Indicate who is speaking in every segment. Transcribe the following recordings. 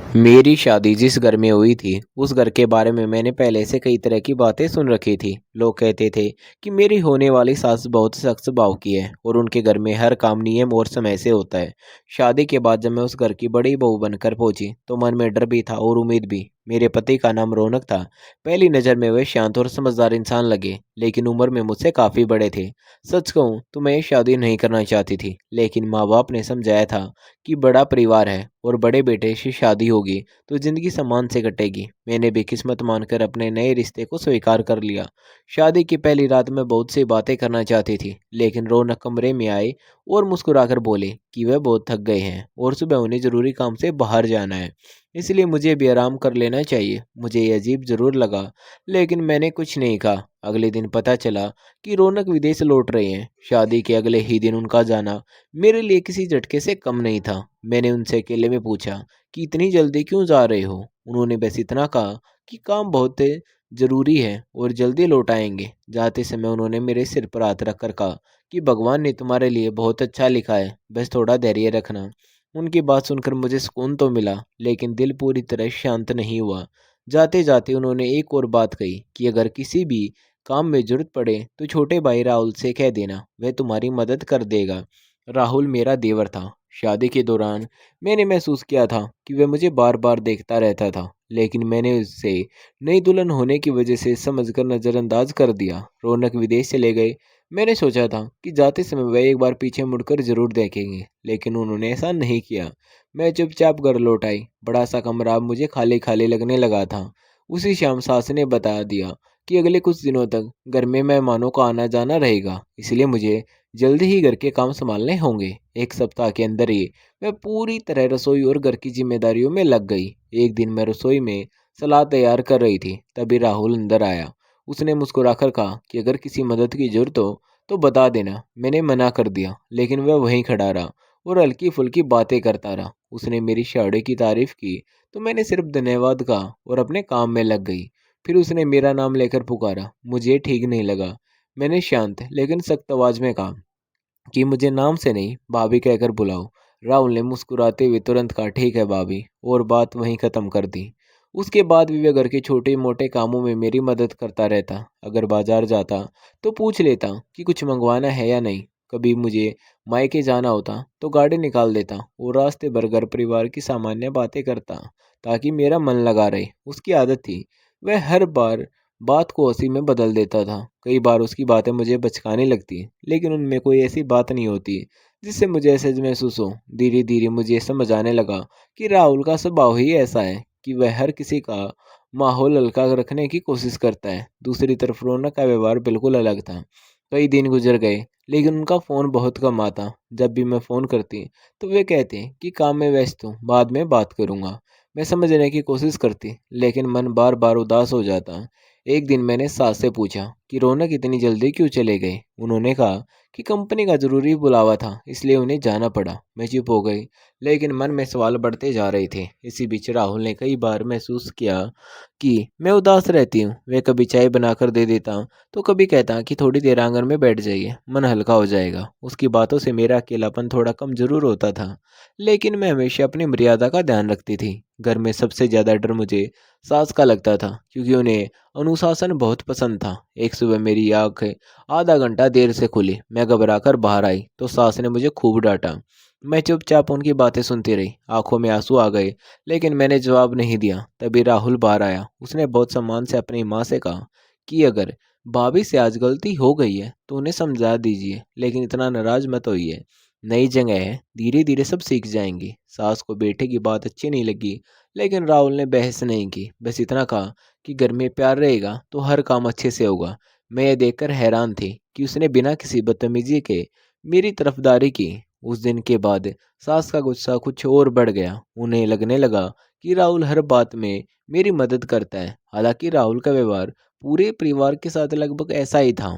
Speaker 1: मेरी शादी जिस घर में हुई थी, उस घर के बारे में मैंने पहले से कई तरह की बातें सुन रखी थी। लोग कहते थे कि मेरी होने वाली सास बहुत सख्त स्वभाव की है और उनके घर में हर काम नियम और समय से होता है। शादी के बाद जब मैं उस घर की बड़ी बहू बनकर पहुंची, तो मन में डर भी था और उम्मीद भी। मेरे पति का नाम रौनक था। पहली नज़र में वे शांत और समझदार इंसान लगे, लेकिन उम्र में मुझसे काफ़ी बड़े थे। सच कहूँ तो मैं ये शादी नहीं करना चाहती थी, लेकिन माँ बाप ने समझाया था कि बड़ा परिवार है और बड़े बेटे से शादी होगी तो जिंदगी सम्मान से कटेगी। मैंने भी किस्मत मानकर अपने नए रिश्ते को स्वीकार कर लिया। शादी की पहली रात में बहुत सी बातें करना चाहती थी, लेकिन रौनक कमरे में आए और मुस्कुराकर बोले कि वह बहुत थक गए हैं और सुबह उन्हें जरूरी काम से बाहर जाना है, इसलिए मुझे भी आराम कर लेना चाहिए। मुझे ये अजीब जरूर लगा, लेकिन मैंने कुछ नहीं कहा। अगले दिन पता चला कि रौनक विदेश लौट रहे हैं। शादी के अगले ही दिन उनका जाना मेरे लिए किसी झटके से कम नहीं था। मैंने उनसे अकेले में पूछा कि इतनी जल्दी क्यों जा रहे हो। उन्होंने बस इतना कहा कि काम बहुत ज़रूरी है और जल्दी लौट आएंगे। जाते समय उन्होंने मेरे सिर पर हाथ रखकर कहा कि भगवान ने तुम्हारे लिए बहुत अच्छा लिखा है, बस थोड़ा धैर्य रखना। उनकी बात सुनकर मुझे सुकून तो मिला, लेकिन दिल पूरी तरह शांत नहीं हुआ। जाते जाते उन्होंने एक और बात कही कि अगर किसी भी काम में ज़रूरत पड़े तो छोटे भाई राहुल से कह देना, वह तुम्हारी मदद कर देगा। राहुल मेरा देवर था। शादी के दौरान मैंने महसूस किया था कि वह मुझे बार बार देखता रहता था, लेकिन मैंने उससे नई दुल्हन होने की वजह से समझकर नज़रअंदाज कर दिया। रौनक विदेश चले गए। मैंने सोचा था कि जाते समय वह एक बार पीछे मुड़कर जरूर देखेंगे, लेकिन उन्होंने ऐसा नहीं किया। मैं चुपचाप घर लौट आई। बड़ा सा कमरा अब मुझे खाली खाली लगने लगा था। उसी शाम सास ने बता दिया कि अगले कुछ दिनों तक घर में मेहमानों का आना जाना रहेगा, इसलिए मुझे जल्दी ही घर के काम संभालने होंगे। एक सप्ताह के अंदर ही मैं पूरी तरह रसोई और घर की जिम्मेदारियों में लग गई। एक दिन मैं रसोई में सलाद तैयार कर रही थी, तभी राहुल अंदर आया। उसने मुस्कुराकर कहा कि अगर किसी मदद की जरूरत हो तो बता देना। मैंने मना कर दिया, लेकिन वह वहीं खड़ा रहा और हल्की फुल्की बातें करता रहा। उसने मेरी साड़ी की तारीफ की तो मैंने सिर्फ धन्यवाद कहा और अपने काम में लग गई। फिर उसने मेरा नाम लेकर पुकारा। मुझे ठीक नहीं लगा। मैंने शांत लेकिन सख्त आवाज में कहा कि मुझे नाम से नहीं, भाभी कहकर बुलाओ। राहुल ने मुस्कुराते हुए तुरंत कहा, ठीक है भाभी, और बात वहीं ख़त्म कर दी। उसके बाद भी वह घर के छोटे मोटे कामों में मेरी मदद करता रहता। अगर बाजार जाता तो पूछ लेता कि कुछ मंगवाना है या नहीं। कभी मुझे मायके जाना होता तो गाड़ी निकाल देता और रास्ते भर घर परिवार की सामान्य बातें करता, ताकि मेरा मन लगा रहे। उसकी आदत थी, वह हर बार बात को हंसी में बदल देता था। कई बार उसकी बातें मुझे बचकाने लगती, लेकिन उनमें कोई ऐसी बात नहीं होती जिससे मुझे असहज महसूस हो। धीरे धीरे मुझे समझ आने लगा कि राहुल का स्वभाव ही ऐसा है कि वह हर किसी का माहौल हल्का रखने की कोशिश करता है। दूसरी तरफ रौनक का व्यवहार बिल्कुल अलग था। कई दिन गुजर गए, लेकिन उनका फ़ोन बहुत कम आता। जब भी मैं फ़ोन करती तो वे कहते कि काम में व्यस्त हूँ, बाद में बात करूँगा। मैं समझने की कोशिश करती, लेकिन मन बार बार उदास हो जाता। एक दिन मैंने सास से पूछा कि रौनक इतनी जल्दी क्यों चले गए। उन्होंने कहा कि कंपनी का जरूरी बुलावा था, इसलिए उन्हें जाना पड़ा। मैं चुप हो गई, लेकिन मन में सवाल बढ़ते जा रहे थे। इसी बीच राहुल ने कई बार महसूस किया कि मैं उदास रहती हूँ। वे कभी चाय बनाकर दे देता तो कभी कहता कि थोड़ी देर आंगन में बैठ जाइए, मन हल्का हो जाएगा। उसकी बातों से मेरा अकेलापन थोड़ा कम जरूर होता था, लेकिन मैं हमेशा अपनी मर्यादा का ध्यान रखती थी। घर में सबसे ज़्यादा डर मुझे सास का लगता था, क्योंकि उन्हें अनुशासन बहुत पसंद था। एक सुबह मेरी आँख आधा घंटा देर से खुली। मैं घबराकर बाहर आई तो सास ने मुझे खूब डांटा। मैं चुपचाप उनकी बातें सुनती रही। आंखों में आंसू आ गए, लेकिन मैंने जवाब नहीं दिया। तभी राहुल बाहर आया। उसने बहुत सम्मान से अपनी माँ से कहा कि अगर भाभी से आज गलती हो गई है तो उन्हें समझा दीजिए, लेकिन इतना नाराज मत होइए। नई जगह है, धीरे धीरे सब सीख जाएंगी। सास को बेटे की बात अच्छी नहीं लगी, लेकिन राहुल ने बहस नहीं की, बस इतना कहा कि घर में प्यार रहेगा तो हर काम अच्छे से होगा। मैं ये देखकर हैरान थी कि उसने बिना किसी बदतमीजी के मेरी तरफदारी की। उस दिन के बाद सास का गुस्सा कुछ और बढ़ गया। उन्हें लगने लगा कि राहुल हर बात में मेरी मदद करता है। हालांकि राहुल का व्यवहार पूरे परिवार के साथ लगभग ऐसा ही था,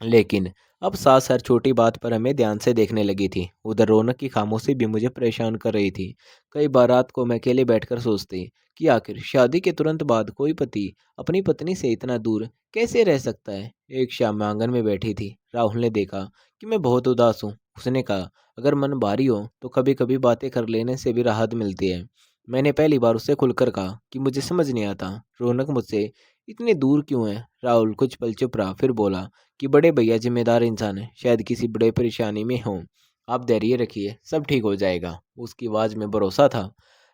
Speaker 1: लेकिन अब सास हर छोटी बात पर हमें ध्यान से देखने लगी थी। उधर रौनक की खामोशी भी मुझे परेशान कर रही थी। कई बार रात को मैं अकेले बैठकर सोचती कि आखिर शादी के तुरंत बाद कोई पति अपनी पत्नी से इतना दूर कैसे रह सकता है। एक शाम मैं आंगन में बैठी थी। राहुल ने देखा कि मैं बहुत उदास हूँ। उसने कहा, अगर मन भारी हो तो कभी कभी बातें कर लेने से भी राहत मिलती है। मैंने पहली बार उससे खुलकर कहा कि मुझे समझ नहीं आता रौनक मुझसे इतने दूर क्यों है। राहुल कुछ पल चुप रहा, फिर बोला कि बड़े भैया जिम्मेदार इंसान है, शायद किसी बड़े परेशानी में हो। आप धैर्य रखिए, सब ठीक हो जाएगा। उसकी आवाज़ में भरोसा था,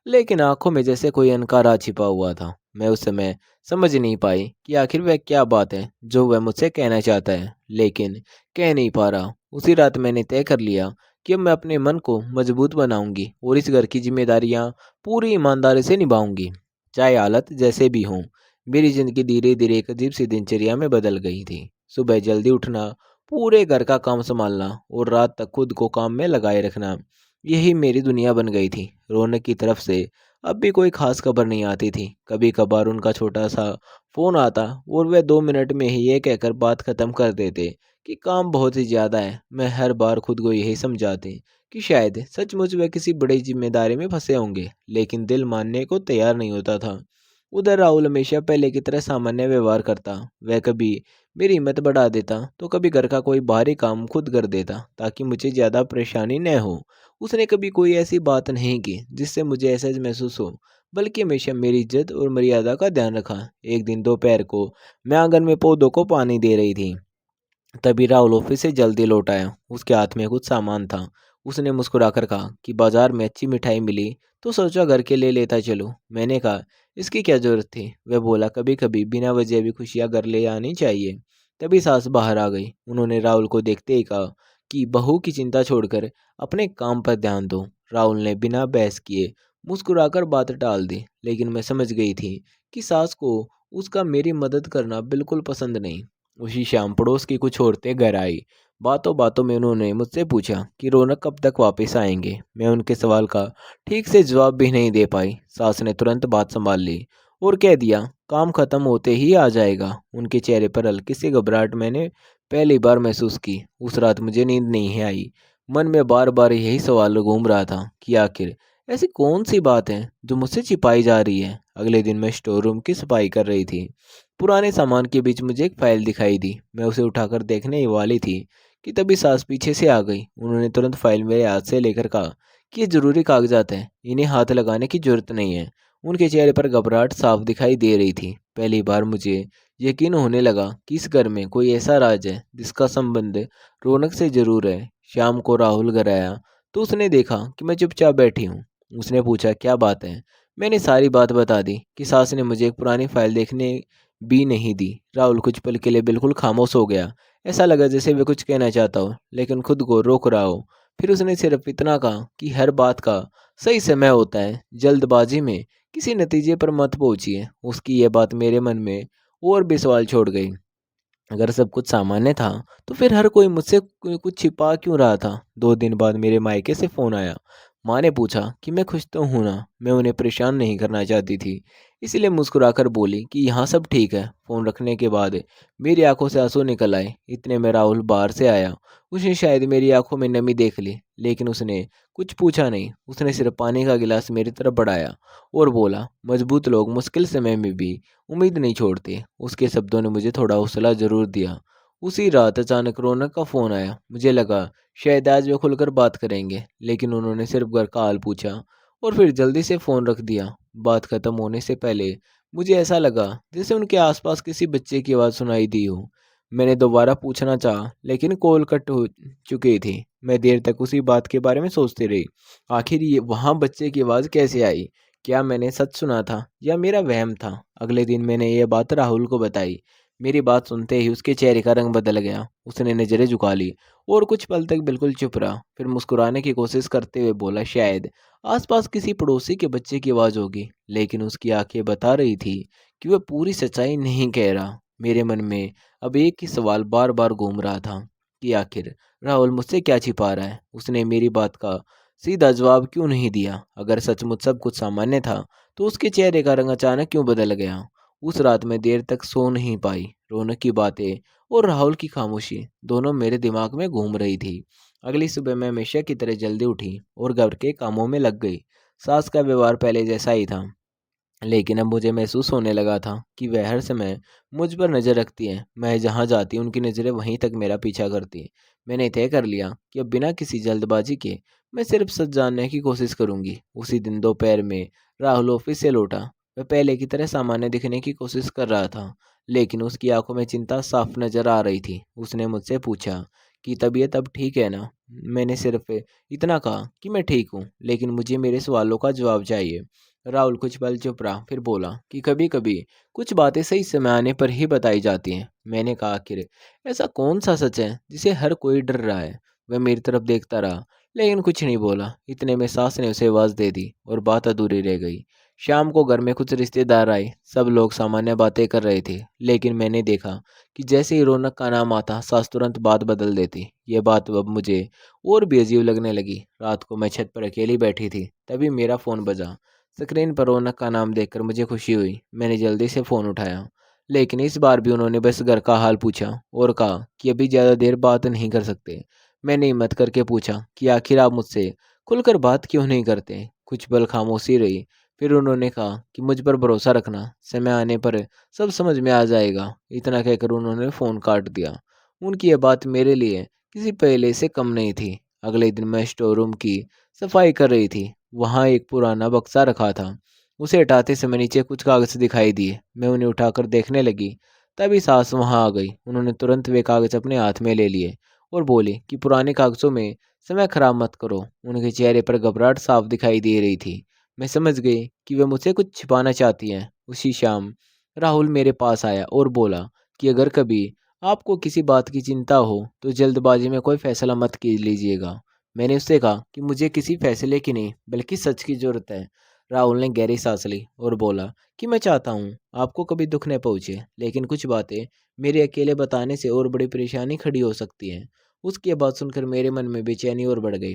Speaker 1: लेकिन आंखों में जैसे कोई अनकारा छिपा हुआ था। मैं उस समय समझ नहीं पाई कि आखिर वह क्या बात है जो वह मुझसे कहना चाहता है, लेकिन कह नहीं पा रहा। उसी रात मैंने तय कर लिया कि अब मैं अपने मन को मजबूत बनाऊंगी और इस घर की जिम्मेदारियां पूरी ईमानदारी से निभाऊंगी, चाहे हालत जैसे भी हों। मेरी जिंदगी धीरे धीरे एक अजीब सी दिनचर्या में बदल गई थी। सुबह जल्दी उठना, पूरे घर का काम संभालना और रात तक खुद को काम में लगाए रखना, यही मेरी दुनिया बन गई थी। रौनक की तरफ से अब भी कोई खास खबर नहीं आती थी। कभी कभार उनका छोटा सा फोन आता और वे 2 मिनट में ही ये कहकर बात खत्म कर देते कि काम बहुत ही ज़्यादा है। मैं हर बार खुद को यही समझाती कि शायद सचमुच वे किसी बड़ी जिम्मेदारी में फंसे होंगे, लेकिन दिल मानने को तैयार नहीं होता था। उधर राहुल हमेशा पहले की तरह सामान्य व्यवहार करता। वह कभी मेरी हिम्मत बढ़ा देता तो कभी घर का कोई बाहरी काम खुद कर देता ताकि मुझे ज़्यादा परेशानी न हो। उसने कभी कोई ऐसी बात नहीं की जिससे मुझे असहज महसूस हो, बल्कि हमेशा मेरी इज्जत और मर्यादा का ध्यान रखा। एक दिन दोपहर को मैं आंगन में पौधों को पानी दे रही थी, तभी राहुल ऑफिस से जल्दी लौट आया। उसके हाथ में कुछ सामान था। उसने मुस्कुराकर कहा कि बाजार में अच्छी मिठाई मिली तो सोचा घर के लिए लेता चलूं। मैंने कहा इसकी क्या जरूरत थी। वह बोला कभी कभी बिना वजह भी खुशियां घर ले आनी चाहिए। तभी सास बाहर आ गई। उन्होंने राहुल को देखते ही कहा कि बहू की चिंता छोड़कर अपने काम पर ध्यान दो। राहुल ने बिना बहस किए मुस्कुराकर बात टाल दी, लेकिन मैं समझ गई थी कि सास को उसका मेरी मदद करना बिल्कुल पसंद नहीं। उसी शाम पड़ोस की कुछ औरतें घर आई। बातों बातों में उन्होंने मुझसे पूछा कि रौनक कब तक वापस आएंगे। मैं उनके सवाल का ठीक से जवाब भी नहीं दे पाई। सास ने तुरंत बात संभाल ली और कह दिया काम खत्म होते ही आ जाएगा। उनके चेहरे पर हल्की सी घबराहट मैंने पहली बार महसूस की। उस रात मुझे नींद नहीं आई। मन में बार बार यही सवाल घूम रहा था कि आखिर ऐसी कौन सी बात है जो मुझसे छिपाई जा रही है। अगले दिन मैं स्टोर रूम की सफाई कर रही थी। पुराने सामान के बीच मुझे एक फाइल दिखाई दी। मैं उसे उठाकर देखने ही वाली थी कि तभी सास पीछे से आ गई। उन्होंने तुरंत फाइल मेरे हाथ से लेकर कहा कि ये जरूरी कागजात हैं, इन्हें हाथ लगाने की जरूरत नहीं है। उनके चेहरे पर घबराहट साफ दिखाई दे रही थी। पहली बार मुझे यकीन होने लगा कि इस घर में कोई ऐसा राज है जिसका संबंध रौनक से जरूर है। शाम को राहुल घर आया तो उसने देखा कि मैं चुपचाप बैठी हूँ। उसने पूछा क्या बात है। मैंने सारी बात बता दी कि सास ने मुझे एक पुरानी फाइल देखने भी नहीं दी। राहुल कुछ पल के लिए बिल्कुल खामोश हो गया। ऐसा लगा जैसे वे कुछ कहना चाहता हो लेकिन खुद को रोक रहा हो। फिर उसने सिर्फ इतना कहा कि हर बात का सही समय होता है, जल्दबाजी में किसी नतीजे पर मत पहुंचिए। उसकी यह बात मेरे मन में और भी सवाल छोड़ गई। अगर सब कुछ सामान्य था तो फिर हर कोई मुझसे कुछ छिपा क्यों रहा था। 2 दिन बाद मेरे मायके से फ़ोन आया। माँ ने पूछा कि मैं खुश तो हूँ ना। मैं उन्हें परेशान नहीं करना चाहती थी, इसलिए मुस्कुराकर बोली कि यहाँ सब ठीक है। फ़ोन रखने के बाद मेरी आंखों से आंसू निकल आए। इतने में राहुल बाहर से आया। उसने शायद मेरी आंखों में नमी देख ली, लेकिन उसने कुछ पूछा नहीं। उसने सिर्फ पानी का गिलास मेरी तरफ बढ़ाया और बोला मजबूत लोग मुश्किल समय में भी उम्मीद नहीं छोड़ते। उसके शब्दों ने मुझे थोड़ा हौसला जरूर दिया। उसी रात अचानक रौनक का फ़ोन आया। मुझे लगा शायद आज वे खुलकर बात करेंगे, लेकिन उन्होंने सिर्फ घर का हाल पूछा और फिर जल्दी से फ़ोन रख दिया। बात खत्म होने से पहले मुझे ऐसा लगा जैसे उनके आसपास किसी बच्चे की आवाज़ सुनाई दी हो। मैंने दोबारा पूछना चाहा, लेकिन कॉल कट हो चुकी थी। मैं देर तक उसी बात के बारे में सोचती रही। आखिर ये वहाँ बच्चे की आवाज़ कैसे आई? क्या मैंने सच सुना था या मेरा वहम था? अगले दिन मैंने यह बात राहुल को बताई। मेरी बात सुनते ही उसके चेहरे का रंग बदल गया। उसने नज़रें झुका ली और कुछ पल तक बिल्कुल चुप रहा। फिर मुस्कुराने की कोशिश करते हुए बोला शायद आसपास किसी पड़ोसी के बच्चे की आवाज़ होगी, लेकिन उसकी आंखें बता रही थी कि वह पूरी सच्चाई नहीं कह रहा। मेरे मन में अब एक ही सवाल बार बार घूम रहा था कि आखिर राहुल मुझसे क्या छिपा रहा है। उसने मेरी बात का सीधा जवाब क्यों नहीं दिया? अगर सचमुच सब कुछ सामान्य था तो उसके चेहरे का रंग अचानक क्यों बदल गया? उस रात मैं देर तक सो नहीं पाई। रौनक की बातें और राहुल की खामोशी दोनों मेरे दिमाग में घूम रही थी। अगली सुबह मैं हमेशा की तरह जल्दी उठी और घर के कामों में लग गई। सास का व्यवहार पहले जैसा ही था, लेकिन अब मुझे महसूस होने लगा था कि वह हर समय मुझ पर नज़र रखती है। मैं जहाँ जाती उनकी नज़रें वहीं तक मेरा पीछा करती। मैंने तय कर लिया कि अब बिना किसी जल्दबाजी के मैं सिर्फ सच जानने की कोशिश करूंगी। उसी दिन दोपहर में राहुल ऑफिस से लौटा। वह पहले की तरह सामान्य दिखने की कोशिश कर रहा था, लेकिन उसकी आंखों में चिंता साफ नजर आ रही थी। उसने मुझसे पूछा कि तबीयत अब ठीक है ना। मैंने सिर्फ इतना कहा कि मैं ठीक हूँ, लेकिन मुझे मेरे सवालों का जवाब चाहिए। राहुल कुछ पल चुप रहा, फिर बोला कि कभी कभी कुछ बातें सही समय आने पर ही बताई जाती हैं। मैंने कहा, आखिर ऐसा कौन सा सच है जिसे हर कोई डर रहा है? वह मेरी तरफ देखता रहा, लेकिन कुछ नहीं बोला। इतने में सास ने उसे आवाज़ दे दी और बात अधूरी रह गई। शाम को घर में कुछ रिश्तेदार आए। सब लोग सामान्य बातें कर रहे थे, लेकिन मैंने देखा कि जैसे ही रौनक का नाम आता, सास तुरंत बात बदल देती। ये बात अब मुझे और भी अजीब लगने लगी। रात को मैं छत पर अकेली बैठी थी, तभी मेरा फ़ोन बजा। स्क्रीन पर रौनक का नाम देखकर मुझे खुशी हुई। मैंने जल्दी से फ़ोन उठाया, लेकिन इस बार भी उन्होंने बस घर का हाल पूछा और कहा कि अभी ज़्यादा देर बात नहीं कर सकते। मैंने हिम्मत करके पूछा कि आखिर आप मुझसे खुलकर बात क्यों नहीं करते? कुछ पल खामोशी रही, फिर उन्होंने कहा कि मुझ पर भरोसा रखना, समय आने पर सब समझ में आ जाएगा। इतना कहकर उन्होंने फ़ोन काट दिया। उनकी यह बात मेरे लिए किसी पहले से कम नहीं थी। अगले दिन मैं स्टोर रूम की सफाई कर रही थी। वहाँ एक पुराना बक्सा रखा था। उसे हटाते समय नीचे कुछ कागज़ दिखाई दिए। मैं उन्हें उठाकर देखने लगी, तभी सास वहाँ आ गई। उन्होंने तुरंत वे कागज़ अपने हाथ में ले लिए और बोले कि पुराने कागज़ों में समय खराब मत करो। उनके चेहरे पर घबराहट साफ दिखाई दे रही थी। मैं समझ गई कि वे मुझसे कुछ छिपाना चाहती हैं। उसी शाम राहुल मेरे पास आया और बोला कि अगर कभी आपको किसी बात की चिंता हो तो जल्दबाजी में कोई फैसला मत लीजिएगा। मैंने उससे कहा कि मुझे किसी फैसले की नहीं, बल्कि सच की ज़रूरत है। राहुल ने गहरी सांस ली और बोला कि मैं चाहता हूँ आपको कभी दुख न पहुँचे, लेकिन कुछ बातें मेरे अकेले बताने से और बड़ी परेशानी खड़ी हो सकती है। उसकी बात सुनकर मेरे मन में बेचैनी और बढ़ गई।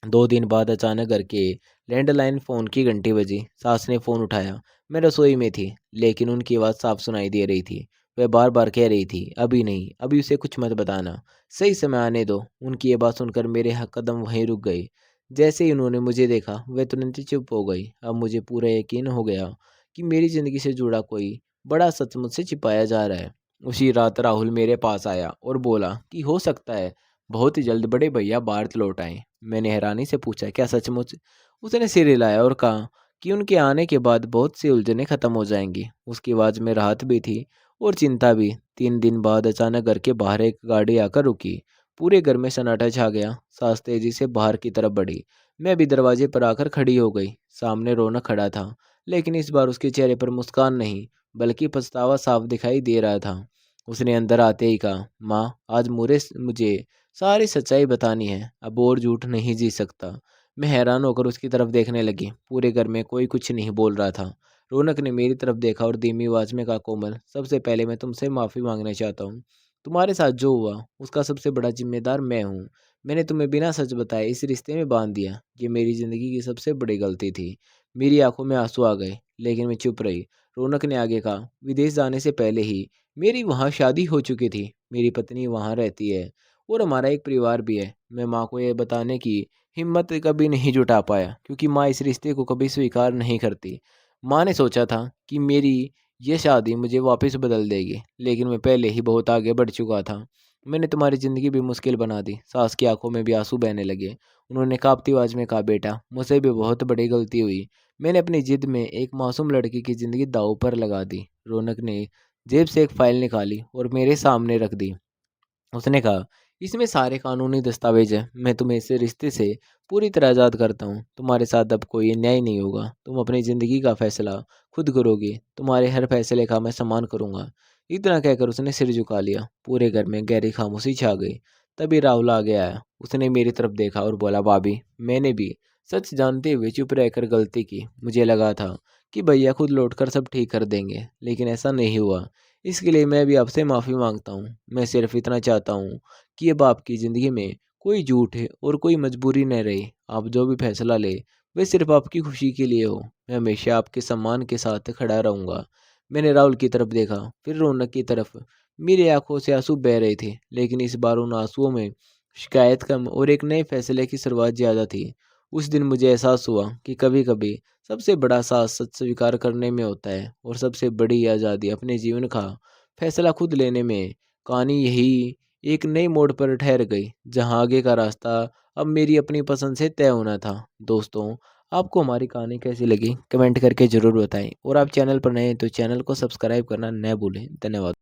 Speaker 1: 2 दिन बाद अचानक घर के लैंडलाइन फ़ोन की घंटी बजी। सास ने फ़ोन उठाया। मैं रसोई में थी, लेकिन उनकी आवाज़ साफ सुनाई दे रही थी। वह बार बार कह रही थी, अभी नहीं, अभी उसे कुछ मत बताना, सही समय आने दो। उनकी ये बात सुनकर मेरे कदम वहीं रुक गए। जैसे ही उन्होंने मुझे देखा, वह तुरंत ही चुप हो गई। अब मुझे पूरा यकीन हो गया कि मेरी ज़िंदगी से जुड़ा कोई बड़ा सच मुझसे छिपाया जा रहा है। उसी रात राहुल मेरे पास आया और बोला कि हो सकता है बहुत ही जल्द बड़े भैया भारत लौट आएं। मैंने हैरानी से पूछा, क्या सचमुच? उसने सिर हिलाया और कहा कि उनके आने के बाद बहुत सी उलझनें खत्म हो जाएंगी। उसकी आवाज़ में राहत भी थी और चिंता भी। 3 दिन बाद अचानक घर के बाहर एक गाड़ी आकर रुकी। पूरे घर में सन्नाटा छा गया। सास तेजी से बाहर की तरफ बढ़ी। मैं भी दरवाजे पर आकर खड़ी हो गई। सामने रौनक खड़ा था, लेकिन इस बार उसके चेहरे पर मुस्कान नहीं, बल्कि पछतावा साफ दिखाई दे रहा था। उसने अंदर आते ही कहा, माँ, आज मुझे सारी सच्चाई बतानी है, अब और झूठ नहीं जी सकता। मैं हैरान होकर उसकी तरफ देखने लगी। पूरे घर में कोई कुछ नहीं बोल रहा था। रौनक ने मेरी तरफ देखा और धीमी आवाज में कहा, कोमल, सबसे पहले मैं तुमसे माफ़ी मांगना चाहता हूँ। तुम्हारे साथ जो हुआ उसका सबसे बड़ा जिम्मेदार मैं हूँ। मैंने तुम्हें बिना सच बताए इस रिश्ते में बांध दिया। ये मेरी ज़िंदगी की सबसे बड़ी गलती थी। मेरी आंखों में आंसू आ गए, लेकिन मैं चुप रही। रौनक ने आगे कहा, विदेश जाने से पहले ही मेरी वहाँ शादी हो चुकी थी। मेरी पत्नी वहाँ रहती है और हमारा एक परिवार भी है। मैं माँ को यह बताने की हिम्मत कभी नहीं जुटा पाया, क्योंकि माँ इस रिश्ते को कभी स्वीकार नहीं करती। माँ ने सोचा था कि मेरी ये शादी मुझे वापस बदल देगी, लेकिन मैं पहले ही बहुत आगे बढ़ चुका था। मैंने तुम्हारी ज़िंदगी भी मुश्किल बना दी। सास की आंखों में भी आंसू बहने लगे। उन्होंने कांपती आवाज़ में कहा, बेटा, मुझसे भी बहुत बड़ी गलती हुई। मैंने अपनी जिद में एक मासूम लड़की की ज़िंदगी दांव पर लगा दी। रौनक ने जेब से एक फाइल निकाली और मेरे सामने रख दी। उसने कहा, इसमें सारे कानूनी दस्तावेज हैं। मैं तुम्हें इस रिश्ते से पूरी तरह आज़ाद करता हूँ। तुम्हारे साथ अब कोई अन्याय नहीं होगा। तुम अपनी ज़िंदगी का फैसला खुद करोगे। तुम्हारे हर फैसले का मैं सम्मान करूँगा। इतना कहकर उसने सिर झुका लिया। पूरे घर में गहरी खामोशी छा गई। तभी राहुल आगे आया। उसने मेरी तरफ देखा और बोला, भाभी, मैंने भी सच जानते हुए चुप रहकर गलती की। मुझे लगा था कि भैया खुद लौटकर सब ठीक कर देंगे, लेकिन ऐसा नहीं हुआ। इसके लिए मैं भी आपसे माफ़ी मांगता हूँ। मैं सिर्फ इतना चाहता हूँ कि अब आपकी ज़िंदगी में कोई झूठ है और कोई मजबूरी न रहे। आप जो भी फैसला ले, वह सिर्फ आपकी खुशी के लिए हो। मैं हमेशा आपके सम्मान के साथ खड़ा रहूँगा। मैंने राहुल की तरफ देखा, फिर रौनक की तरफ। मेरी आंखों से आंसू बह रहे थे, लेकिन इस बार उन आंसुओं में शिकायत कम और एक नए फैसले की शुरुआत ज़्यादा थी। उस दिन मुझे एहसास हुआ कि कभी कभी सबसे बड़ा साहस सच स्वीकार करने में होता है, और सबसे बड़ी आज़ादी अपने जीवन का फैसला खुद लेने में। कहानी यही एक नई मोड़ पर ठहर गई, जहाँ आगे का रास्ता अब मेरी अपनी पसंद से तय होना था। दोस्तों, आपको हमारी कहानी कैसी लगी? कमेंट करके ज़रूर बताएं, और आप चैनल पर नए हैं तो चैनल को सब्सक्राइब करना न भूलें। धन्यवाद।